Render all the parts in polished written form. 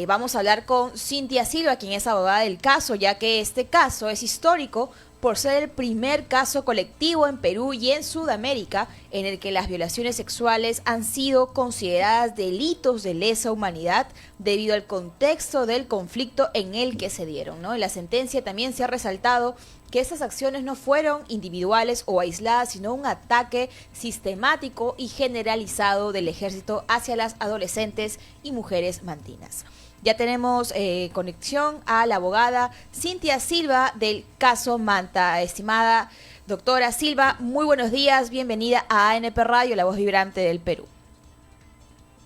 vamos a hablar con Cintia Silva, quien es abogada del caso, ya que este caso es histórico por ser el primer caso colectivo en Perú y en Sudamérica en el que las violaciones sexuales han sido consideradas delitos de lesa humanidad debido al contexto del conflicto en el que se dieron, ¿no? En la sentencia también se ha resaltado que estas acciones no fueron individuales o aisladas, sino un ataque sistemático y generalizado del ejército hacia las adolescentes y mujeres mantinas. Ya tenemos conexión a la abogada Cintia Silva del caso Manta. Estimada doctora Silva, muy buenos días, bienvenida a ANP Radio, la voz vibrante del Perú.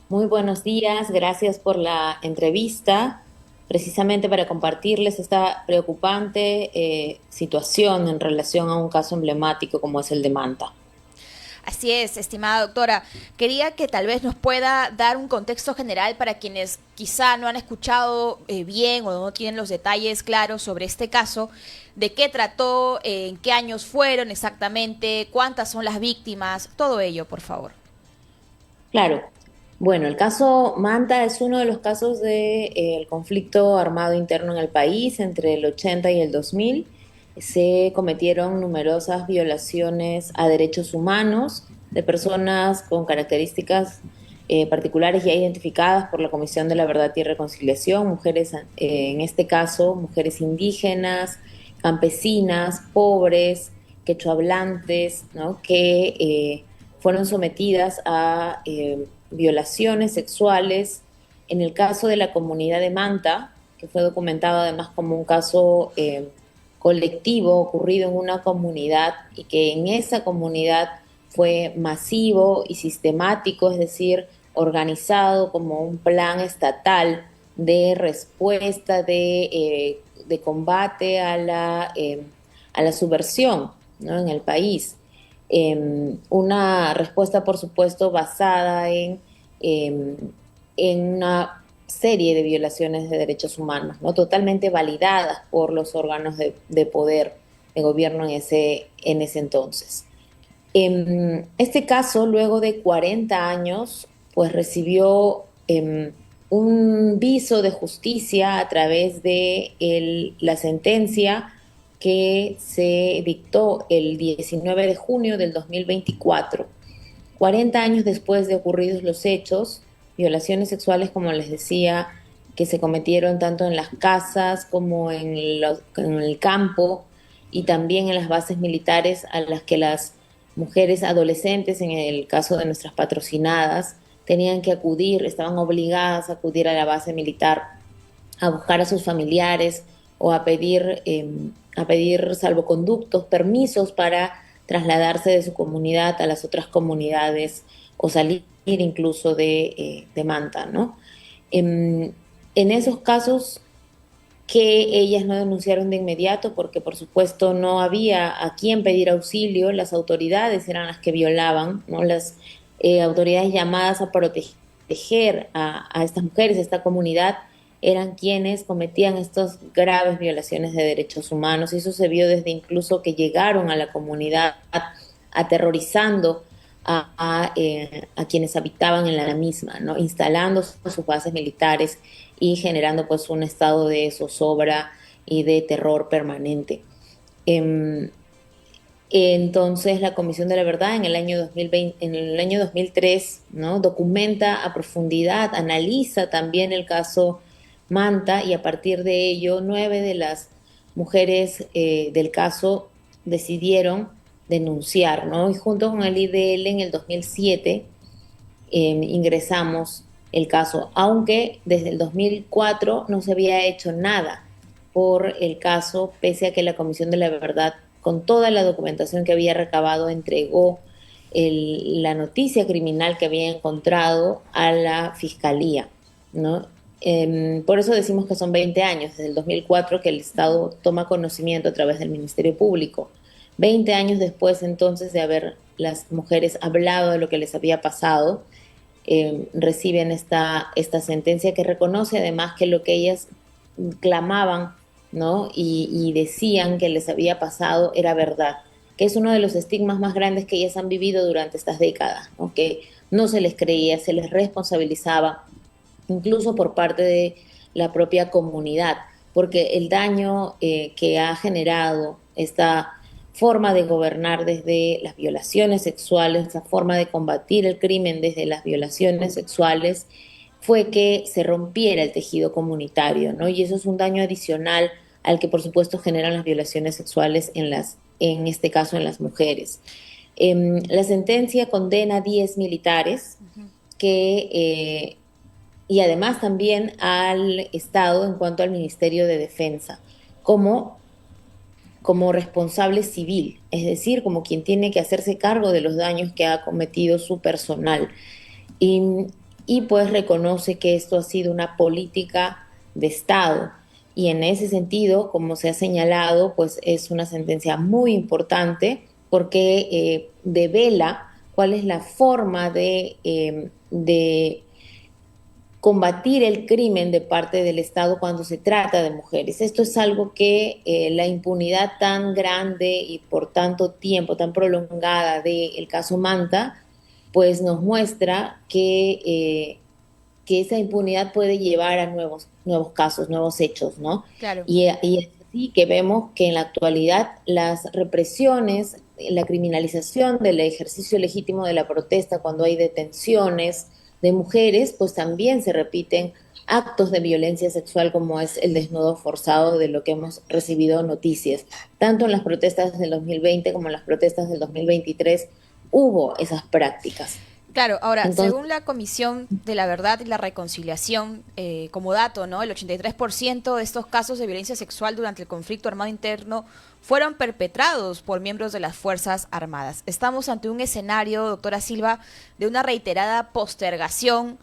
Muy buenos días, gracias por la entrevista, precisamente para compartirles esta preocupante situación en relación a un caso emblemático como es el de Manta. Así es, estimada doctora. Quería que tal vez nos pueda dar un contexto general para quienes quizá no han escuchado bien o no tienen los detalles claros sobre este caso, de qué trató, en qué años fueron exactamente, cuántas son las víctimas, todo ello, por favor. Claro, bueno, el caso Manta es uno de los casos del conflicto armado interno en el país entre el 80 y el 2000. Se cometieron numerosas violaciones a derechos humanos de personas con características particulares ya identificadas por la Comisión de la Verdad y Reconciliación, mujeres, en este caso, mujeres indígenas, campesinas, pobres, quechohablantes, ¿no? que fueron sometidas a violaciones sexuales. En el caso de la comunidad de Manta, que fue documentado además como un caso colectivo ocurrido en una comunidad y que en esa comunidad fue masivo y sistemático, es decir, organizado como un plan estatal de respuesta, de combate a la subversión, ¿no? En el país. Una respuesta, por supuesto, basada eh, en una serie de violaciones de derechos humanos, ¿no? Totalmente validadas por los órganos de poder de gobierno en ese entonces. Este caso, luego de 40 años, pues recibió un viso de justicia a través de la sentencia que se dictó el 19 de junio del 2024. 40 años después de ocurridos los hechos, violaciones sexuales, como les decía, que se cometieron tanto en las casas como en el campo y también en las bases militares a las que las mujeres adolescentes, en el caso de nuestras patrocinadas, tenían que acudir, estaban obligadas a acudir a la base militar a buscar a sus familiares o a pedir salvoconductos, permisos para trasladarse de su comunidad a las otras comunidades o salir incluso de Manta, ¿no? En esos casos que ellas no denunciaron de inmediato porque por supuesto no había a quién pedir auxilio, las autoridades eran las que violaban, ¿no? Las autoridades llamadas a proteger a estas mujeres, a esta comunidad, eran quienes cometían estas graves violaciones de derechos humanos y eso se vio desde incluso que llegaron a la comunidad aterrorizando a quienes habitaban en la misma, ¿no? Instalando sus bases militares y generando pues un estado de zozobra y de terror permanente. Eh, entonces la Comisión de la Verdad en el año 2020, en el año 2003, ¿no? Documenta a profundidad, analiza también el caso Manta y a partir de ello 9 de las mujeres del caso decidieron denunciar, ¿no? Y junto con el IDL en el 2007 ingresamos el caso, aunque desde el 2004 no se había hecho nada por el caso, pese a que la Comisión de la Verdad, con toda la documentación que había recabado, entregó la noticia criminal que había encontrado a la Fiscalía, ¿no? Por eso decimos que son 20 años, desde el 2004 que el Estado toma conocimiento a través del Ministerio Público. 20 años después entonces de haber las mujeres hablado de lo que les había pasado, reciben esta sentencia que reconoce además que lo que ellas clamaban, ¿no? Y decían que les había pasado era verdad, que es uno de los estigmas más grandes que ellas han vivido durante estas décadas, ¿no? Que no se les creía, se les responsabilizaba incluso por parte de la propia comunidad, porque el daño que ha generado esta forma de gobernar desde las violaciones sexuales, esa forma de combatir el crimen desde las violaciones sexuales, fue que se rompiera el tejido comunitario, ¿no? Y eso es un daño adicional al que por supuesto generan las violaciones sexuales en este caso en las mujeres. La sentencia condena a 10 militares que, y además también al Estado en cuanto al Ministerio de Defensa, como, como responsable civil, es decir, como quien tiene que hacerse cargo de los daños que ha cometido su personal. Y, y pues reconoce que esto ha sido una política de Estado. Y en ese sentido, como se ha señalado, pues es una sentencia muy importante porque devela cuál es la forma de combatir el crimen de parte del Estado cuando se trata de mujeres. Esto es algo que la impunidad tan grande y por tanto tiempo, tan prolongada del caso Manta, pues nos muestra que esa impunidad puede llevar a nuevos casos, nuevos hechos, ¿no? Claro. Y es así que vemos que en la actualidad las represiones, la criminalización del ejercicio legítimo de la protesta cuando hay detenciones de mujeres, pues también se repiten actos de violencia sexual como es el desnudo forzado de lo que hemos recibido noticias. Tanto en las protestas del 2020 como en las protestas del 2023 hubo esas prácticas. Claro, ahora, Entonces, según la Comisión de la Verdad y la Reconciliación, como dato, ¿no? El 83% de estos casos de violencia sexual durante el conflicto armado interno fueron perpetrados por miembros de las Fuerzas Armadas. Estamos ante un escenario, doctora Silva, de una reiterada postergación,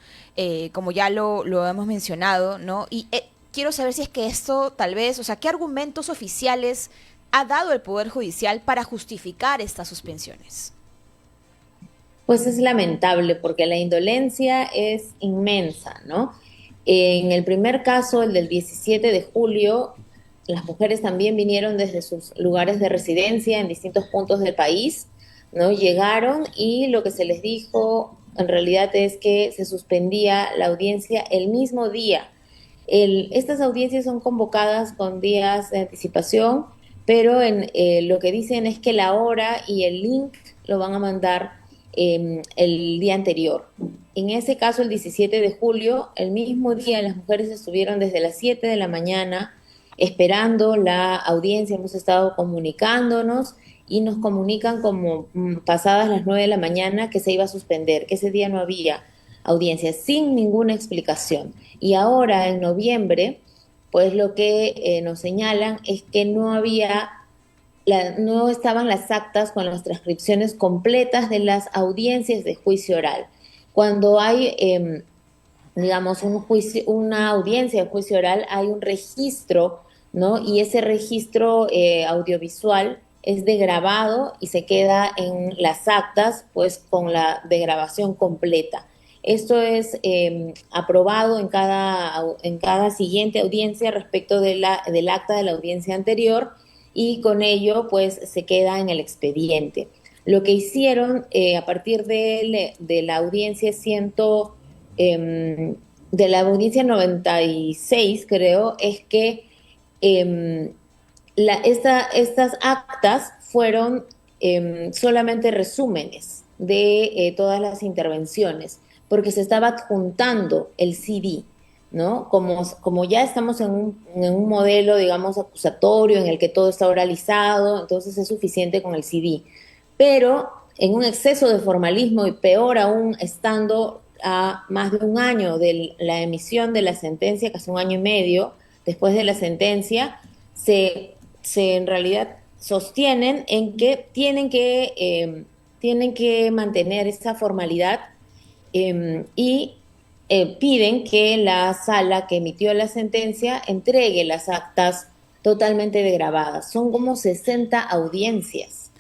como ya lo hemos mencionado, ¿no? Y quiero saber si es que esto tal vez, o sea, ¿qué argumentos oficiales ha dado el Poder Judicial para justificar estas suspensiones? pues es lamentable porque la indolencia es inmensa, ¿no? En el primer caso, el del 17 de julio, las mujeres también vinieron desde sus lugares de residencia en distintos puntos del país, ¿no? Llegaron y lo que se les dijo en realidad es que se suspendía la audiencia el mismo día. Estas audiencias son convocadas con días de anticipación, pero lo que dicen es que la hora y el link lo van a mandar el día anterior. En ese caso, el 17 de julio, el mismo día, las mujeres estuvieron desde las 7 de la mañana esperando la audiencia. Hemos estado comunicándonos y nos comunican como pasadas las 9 de la mañana que se iba a suspender, que ese día no había audiencia, sin ninguna explicación. Y ahora, en noviembre, pues lo que nos señalan es que no estaban las actas con las transcripciones completas de las audiencias de juicio oral. Cuando hay, digamos, una audiencia de juicio oral, hay un registro, ¿no? Y ese registro audiovisual es de grabado y se queda en las actas, pues con la de grabación completa. Esto es aprobado en cada siguiente audiencia respecto del acta de la audiencia anterior y con ello pues se queda en el expediente. Lo que hicieron a partir de la audiencia de la audiencia 96 creo, es que estas actas fueron solamente resúmenes de todas las intervenciones, porque se estaba adjuntando el CD, ¿no? Como ya estamos en un modelo, digamos, acusatorio en el que todo está oralizado, entonces es suficiente con el CD. Pero en un exceso de formalismo y peor aún estando a más de un año de la emisión de la sentencia, casi un año y medio después de la sentencia, se en realidad sostienen en que tienen que mantener esa formalidad y piden que la sala que emitió la sentencia entregue las actas totalmente degrabadas. Son como 60 audiencias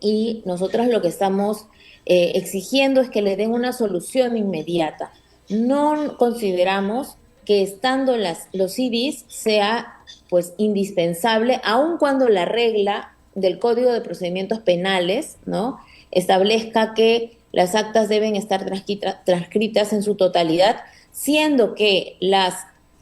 y nosotros lo que estamos exigiendo es que le den una solución inmediata. No consideramos que estando los CDs sea pues indispensable, aun cuando la regla del Código de Procedimientos Penales, ¿no?, establezca que las actas deben estar transcritas en su totalidad. siendo que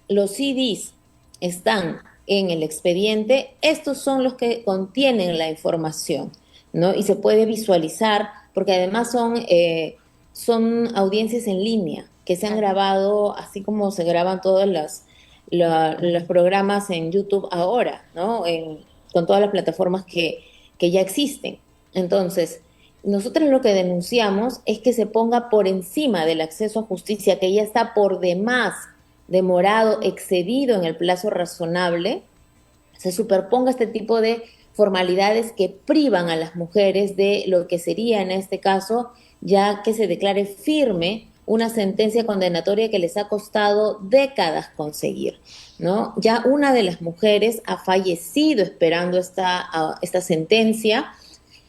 los CDs están en el expediente, estos son los que contienen la información, ¿no? Y se puede visualizar, porque además son audiencias en línea que se han Claro. grabado, así como se graban todos los programas en YouTube ahora, ¿no? Con todas las plataformas que ya existen. Entonces, nosotros lo que denunciamos es que se ponga por encima del acceso a justicia, que ya está por demás demorado, excedido en el plazo razonable, se superponga este tipo de formalidades que privan a las mujeres de lo que sería en este caso, ya que se declare firme una sentencia condenatoria que les ha costado décadas conseguir, ¿no? Ya una de las mujeres ha fallecido esperando esta sentencia,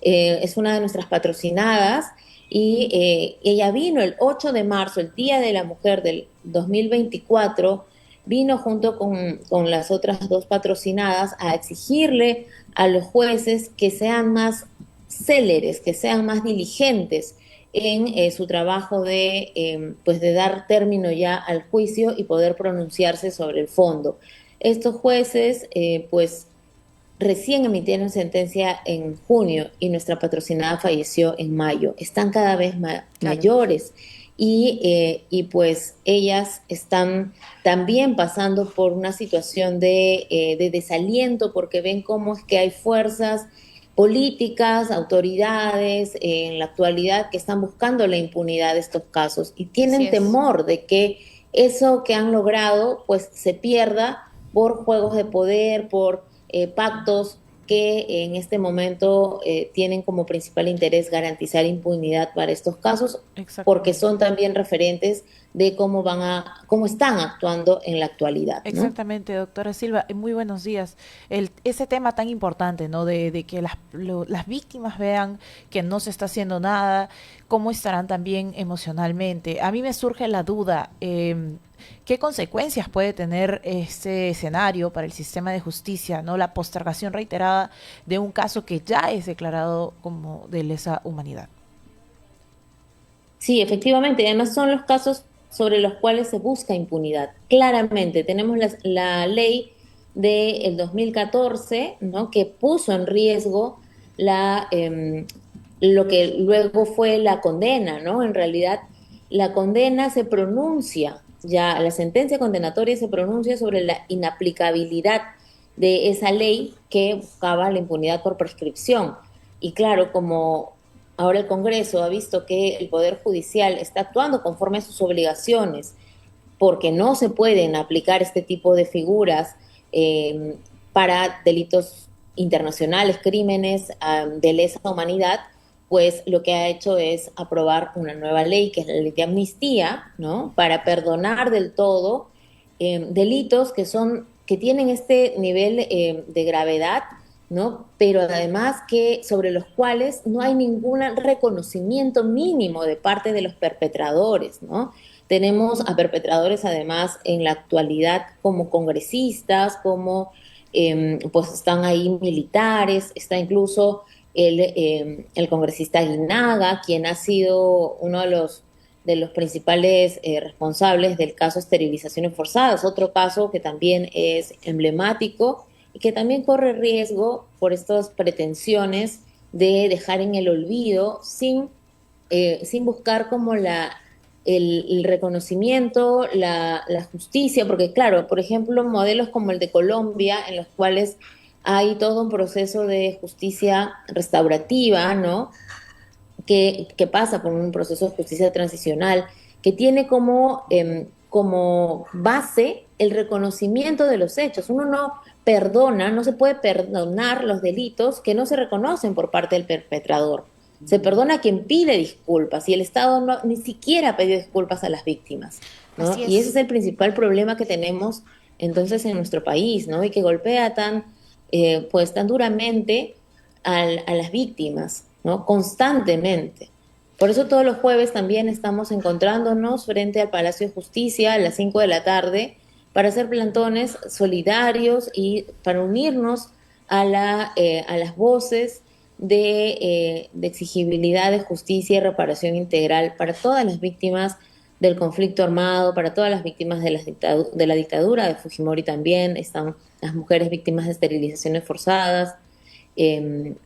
es una de nuestras patrocinadas y ella vino el 8 de marzo, el Día de la Mujer del 2024, vino junto con las otras dos patrocinadas a exigirle a los jueces que sean más céleres, que sean más diligentes en su trabajo pues de dar término ya al juicio y poder pronunciarse sobre el fondo. Estos jueces, pues recién emitieron sentencia en junio y nuestra patrocinada falleció en mayo. Están cada vez Claro. mayores y pues ellas están también pasando por una situación de desaliento porque ven cómo es que hay fuerzas políticas, autoridades en la actualidad que están buscando la impunidad de estos casos y Así tienen es. temor de que eso que han logrado pues se pierda por juegos de poder, por pactos que en este momento tienen como principal interés garantizar impunidad para estos casos, porque Exactamente. son también referentes de cómo están actuando en la actualidad, ¿no? Exactamente, doctora Silva. Muy buenos días. Ese tema tan importante, ¿no? De que las víctimas vean que no se está haciendo nada, cómo estarán también emocionalmente. A mí me surge la duda, ¿qué consecuencias puede tener este escenario para el sistema de justicia, ¿no? La postergación reiterada de un caso que ya es declarado como de lesa humanidad. Sí, efectivamente. Además son los casos sobre los cuales se busca impunidad. Claramente, tenemos la ley del 2014, ¿no? Que puso en riesgo lo que luego fue la condena, ¿no? En realidad, la condena se pronuncia, ya la sentencia condenatoria se pronuncia sobre la inaplicabilidad de esa ley que buscaba la impunidad por prescripción. Y claro, como ahora el Congreso ha visto que el Poder Judicial está actuando conforme a sus obligaciones, porque no se pueden aplicar este tipo de figuras para delitos internacionales, crímenes de lesa humanidad, pues lo que ha hecho es aprobar una nueva ley, que es la ley de amnistía, ¿no? Para perdonar del todo delitos que tienen este nivel de gravedad, ¿no? Pero además que sobre los cuales no hay ningún reconocimiento mínimo de parte de los perpetradores, ¿no? Tenemos a perpetradores además en la actualidad como congresistas, pues están ahí militares, está incluso el congresista Guinaga, quien ha sido uno de los principales responsables del caso esterilizaciones forzadas, otro caso que también es emblemático y que también corre riesgo por estas pretensiones de dejar en el olvido sin buscar como el reconocimiento, la justicia, porque claro, por ejemplo, modelos como el de Colombia, en los cuales hay todo un proceso de justicia restaurativa, ¿no? Que pasa por un proceso de justicia transicional, que tiene como base el reconocimiento de los hechos. Uno no perdona, no se puede perdonar los delitos que no se reconocen por parte del perpetrador. Se perdona a quien pide disculpas y el Estado ni siquiera ha pedido disculpas a las víctimas, ¿no? Así Y ese es. es el principal problema que tenemos entonces en nuestro país, ¿no? Y que golpea pues tan duramente a las víctimas, ¿no? Constantemente. Por eso todos los jueves también estamos encontrándonos frente al Palacio de Justicia a las 5 de la tarde para hacer plantones solidarios y para unirnos a las voces de exigibilidad de justicia y reparación integral para todas las víctimas del conflicto armado, para todas las víctimas de, de la dictadura de Fujimori también, están las mujeres víctimas de esterilizaciones forzadas,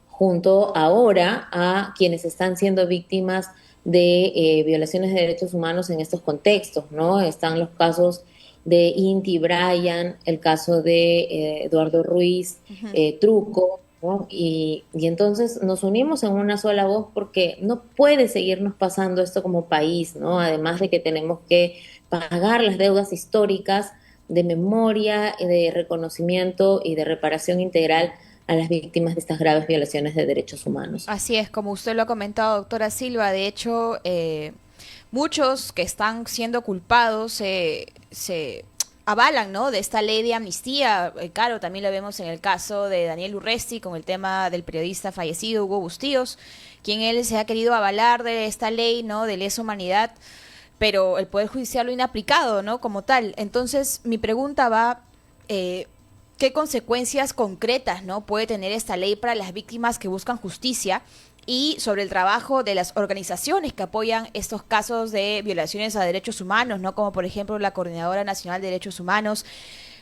junto ahora a quienes están siendo víctimas de violaciones de derechos humanos en estos contextos, ¿no? Están los casos de Inti Bryan, el caso de Eduardo Ruiz, Ujú. Truco, ¿no? Y entonces nos unimos en una sola voz porque no puede seguirnos pasando esto como país, ¿no? Además de que tenemos que pagar las deudas históricas de memoria, de reconocimiento y de reparación integral a las víctimas de estas graves violaciones de derechos humanos. Así es, como usted lo ha comentado, doctora Silva, de hecho, muchos que están siendo culpados se avalan, ¿no?, de esta ley de amnistía. Claro, también lo vemos en el caso de Daniel Urresti con el tema del periodista fallecido Hugo Bustíos, quien él se ha querido avalar de esta ley, ¿no?, de lesa humanidad, pero el Poder Judicial lo ha inaplicado, ¿no?, como tal. Entonces, mi pregunta va, ¿qué consecuencias concretas, ¿no?, puede tener esta ley para las víctimas que buscan justicia? Y sobre el trabajo de las organizaciones que apoyan estos casos de violaciones a derechos humanos, ¿no?, como por ejemplo la Coordinadora Nacional de Derechos Humanos.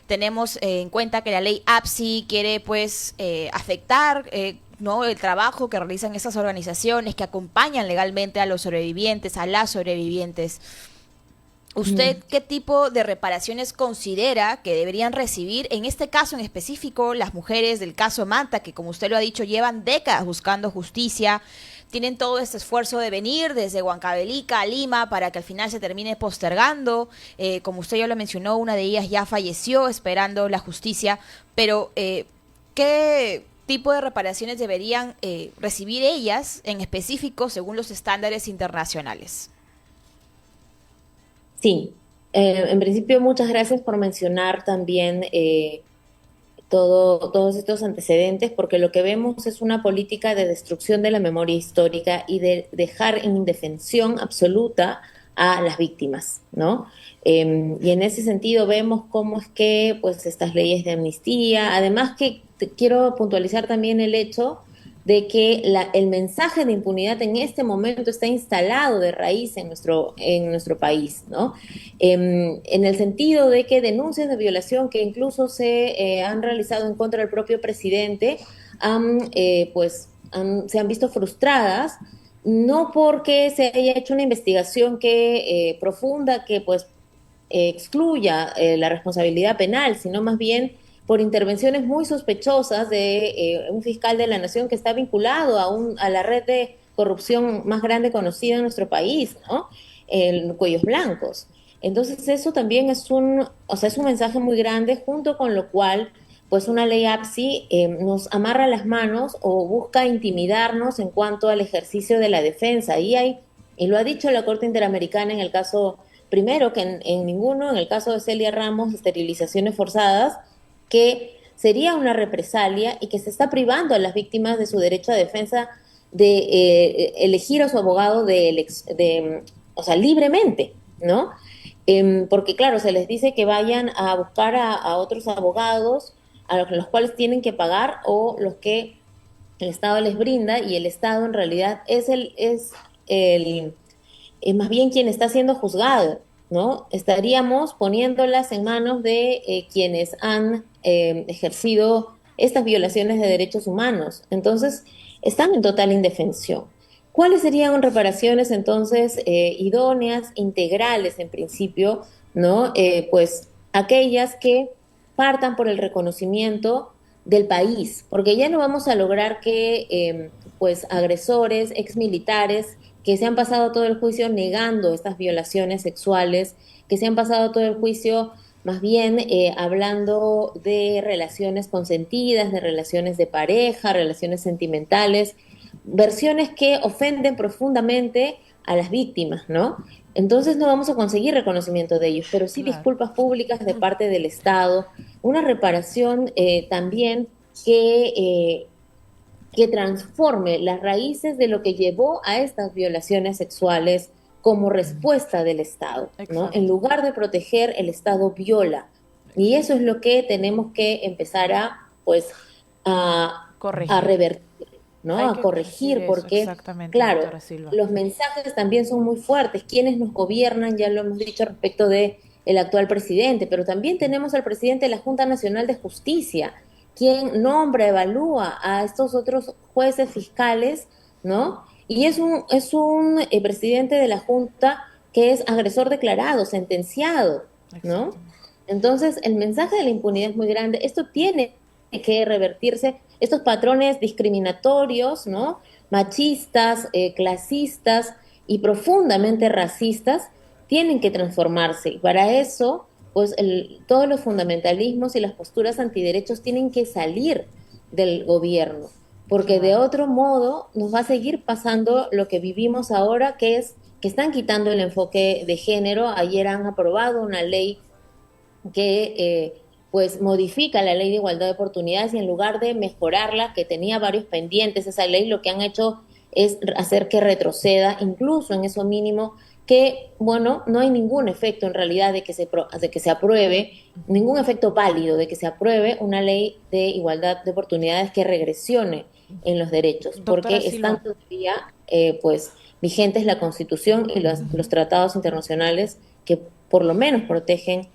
Tenemos en cuenta que la ley APSI quiere pues afectar ¿no?, el trabajo que realizan estas organizaciones que acompañan legalmente a los sobrevivientes, a las sobrevivientes. ¿Usted Mm. qué tipo de reparaciones considera que deberían recibir, en este caso en específico, las mujeres del caso Manta, que como usted lo ha dicho, llevan décadas buscando justicia, tienen todo este esfuerzo de venir desde Huancavelica a Lima para que al final se termine postergando? Como usted ya lo mencionó, una de ellas ya falleció esperando la justicia, pero ¿qué tipo de reparaciones deberían recibir ellas en específico según los estándares internacionales? Sí, en principio muchas gracias por mencionar también todos estos antecedentes, porque lo que vemos es una política de destrucción de la memoria histórica y de dejar en indefensión absoluta a las víctimas, ¿no? Y en ese sentido vemos cómo es que, pues, estas leyes de amnistía, además que quiero puntualizar también el hecho de que el mensaje de impunidad en este momento está instalado de raíz en nuestro país, ¿no? En el sentido de que denuncias de violación que incluso se han realizado en contra del propio presidente se han visto frustradas, no porque se haya hecho una investigación profunda que pues excluya la responsabilidad penal, sino más bien por intervenciones muy sospechosas de un fiscal de la nación que está vinculado a la red de corrupción más grande conocida en nuestro país, ¿no? El Cuellos Blancos. Entonces eso también es un mensaje muy grande, junto con lo cual, pues una ley APSI nos amarra las manos o busca intimidarnos en cuanto al ejercicio de la defensa. Y lo ha dicho la Corte Interamericana en el caso, primero que en ninguno, en el caso de Celia Ramos, esterilizaciones forzadas, que sería una represalia y que se está privando a las víctimas de su derecho a defensa de elegir a su abogado o sea, libremente, ¿no? Porque claro, se les dice que vayan a buscar a otros abogados a los cuales tienen que pagar o los que el Estado les brinda, y el Estado en realidad el, es más bien quien está siendo juzgado, ¿no? Estaríamos poniéndolas en manos de quienes han ejercido estas violaciones de derechos humanos. Entonces, están en total indefensión. ¿Cuáles serían reparaciones entonces idóneas, integrales en principio, ¿no? Pues aquellas que partan por el reconocimiento del país, porque ya no vamos a lograr que pues agresores, exmilitares, que se han pasado todo el juicio negando estas violaciones sexuales, que se han pasado todo el juicio más bien hablando de relaciones consentidas, de relaciones de pareja, relaciones sentimentales, versiones que ofenden profundamente a las víctimas, ¿no? Entonces no vamos a conseguir reconocimiento de ellos, pero sí Claro. disculpas públicas de parte del Estado, una reparación también que transforme las raíces de lo que llevó a estas violaciones sexuales como respuesta del Estado, ¿no? En Exacto. lugar de proteger, el Estado viola. Y eso es lo que tenemos que empezar pues, a, a Corregir. revertir. ¿no? Hay A que corregir corregir, eso, porque, exactamente, claro, doctora Silva. los mensajes también son muy fuertes. Quienes nos gobiernan, ya lo hemos dicho respecto de el actual presidente, pero también tenemos al presidente de la Junta Nacional de Justicia, quien nombra, evalúa a estos otros jueces fiscales, ¿no? Y es un presidente de la Junta que es agresor declarado, sentenciado, ¿no? Exactamente. Entonces, el mensaje de la impunidad es muy grande. Esto tiene que revertirse, estos patrones discriminatorios, ¿no? Machistas, clasistas y profundamente racistas, tienen que transformarse. Y para eso, pues todos los fundamentalismos y las posturas antiderechos tienen que salir del gobierno, porque de Claro. otro modo nos va a seguir pasando lo que vivimos ahora, que es que están quitando el enfoque de género. Ayer han aprobado una ley que pues modifica la ley de igualdad de oportunidades, y en lugar de mejorarla, que tenía varios pendientes esa ley, lo que han hecho es hacer que retroceda incluso en eso mínimo, que bueno, no hay ningún efecto en realidad de que se apruebe, ningún efecto válido de que se apruebe una ley de igualdad de oportunidades que regresione en los derechos, Doctora porque Silva, están todavía pues vigentes la Constitución y los tratados internacionales que por lo menos protegen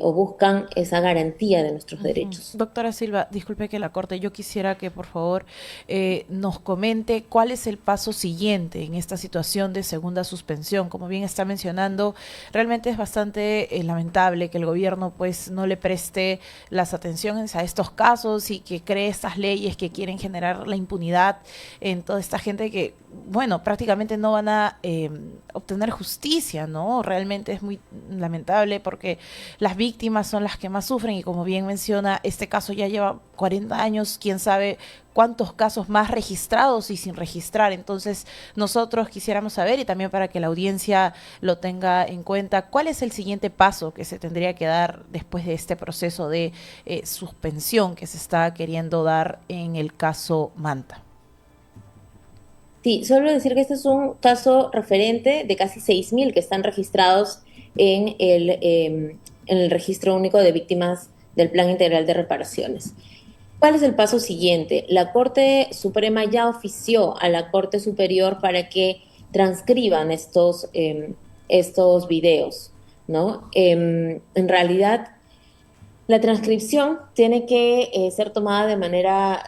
o buscan esa garantía de nuestros ujú. derechos. Doctora Silva, disculpe que la corte. Yo quisiera que por favor nos comente cuál es el paso siguiente en esta situación de segunda suspensión. Como bien está mencionando, realmente es bastante lamentable que el gobierno pues no le preste las atenciones a estos casos y que cree estas leyes que quieren generar la impunidad en toda esta gente que, bueno, prácticamente no van a obtener justicia, ¿no? Realmente es muy lamentable porque las víctimas son las que más sufren y como bien menciona, este caso ya lleva 40 años, quién sabe cuántos casos más registrados y sin registrar. Entonces, nosotros quisiéramos saber, y también para que la audiencia lo tenga en cuenta, cuál es el siguiente paso que se tendría que dar después de este proceso de suspensión que se está queriendo dar en el caso Manta. Sí, solo decir que este es un caso referente de casi 6.000 que están registrados en el Registro Único de Víctimas del Plan Integral de Reparaciones. ¿Cuál es el paso siguiente? La Corte Suprema ya ofició a la Corte Superior para que transcriban estos videos, ¿no? En realidad, la transcripción tiene que ser tomada de manera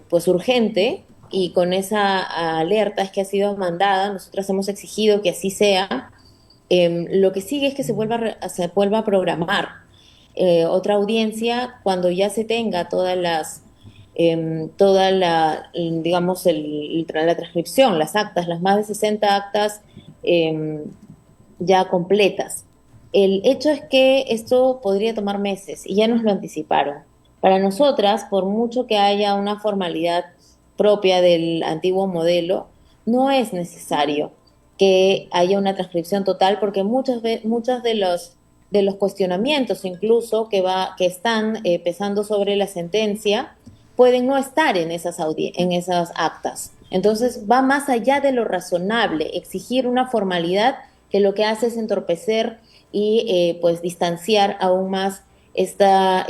pues urgente, y con esa alerta es que ha sido mandada. Nosotras hemos exigido que así sea. Lo que sigue es que se vuelva a programar otra audiencia cuando ya se tenga toda la, digamos, la transcripción, las actas, las más de 60 actas eh, ya completas. El hecho es que esto podría tomar meses y ya nos lo anticiparon. Para nosotras, por mucho que haya una formalidad propia del antiguo modelo, no es necesario que haya una transcripción total, porque muchos de los cuestionamientos incluso que están pesando sobre la sentencia pueden no estar en esas actas. Entonces va más allá de lo razonable exigir una formalidad que lo que hace es entorpecer y pues distanciar aún más esta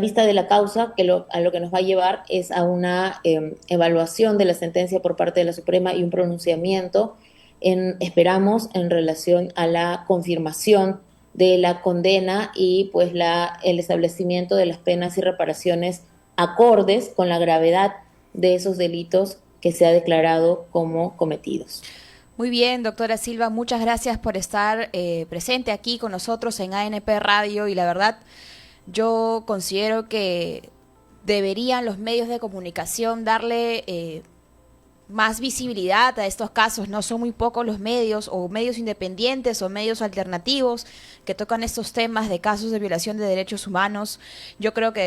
vista de la causa, a lo que nos va a llevar es a una evaluación de la sentencia por parte de la Suprema y un pronunciamiento, esperamos, en relación a la confirmación de la condena y pues el establecimiento de las penas y reparaciones acordes con la gravedad de esos delitos que se ha declarado como cometidos. Muy bien, doctora Silva, muchas gracias por estar presente aquí con nosotros en ANP Radio y la verdad, yo considero que deberían los medios de comunicación darle más visibilidad a estos casos. No son muy pocos los medios o medios independientes o medios alternativos que tocan estos temas de casos de violación de derechos humanos. Yo creo que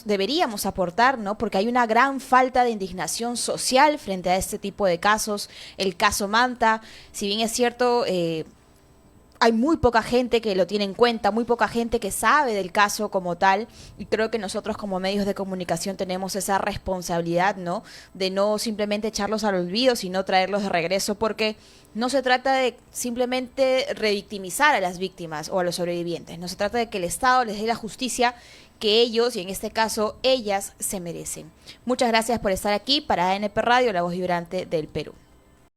deberíamos aportar, ¿no? Porque hay una gran falta de indignación social frente a este tipo de casos. El caso Manta, si bien es cierto, hay muy poca gente que lo tiene en cuenta, muy poca gente que sabe del caso como tal, y creo que nosotros como medios de comunicación tenemos esa responsabilidad, ¿no? De no simplemente echarlos al olvido, sino traerlos de regreso, porque no se trata de simplemente revictimizar a las víctimas o a los sobrevivientes, no se trata de que el Estado les dé la justicia que ellos, y en este caso ellas, se merecen. Muchas gracias por estar aquí para ANP Radio, la voz vibrante del Perú.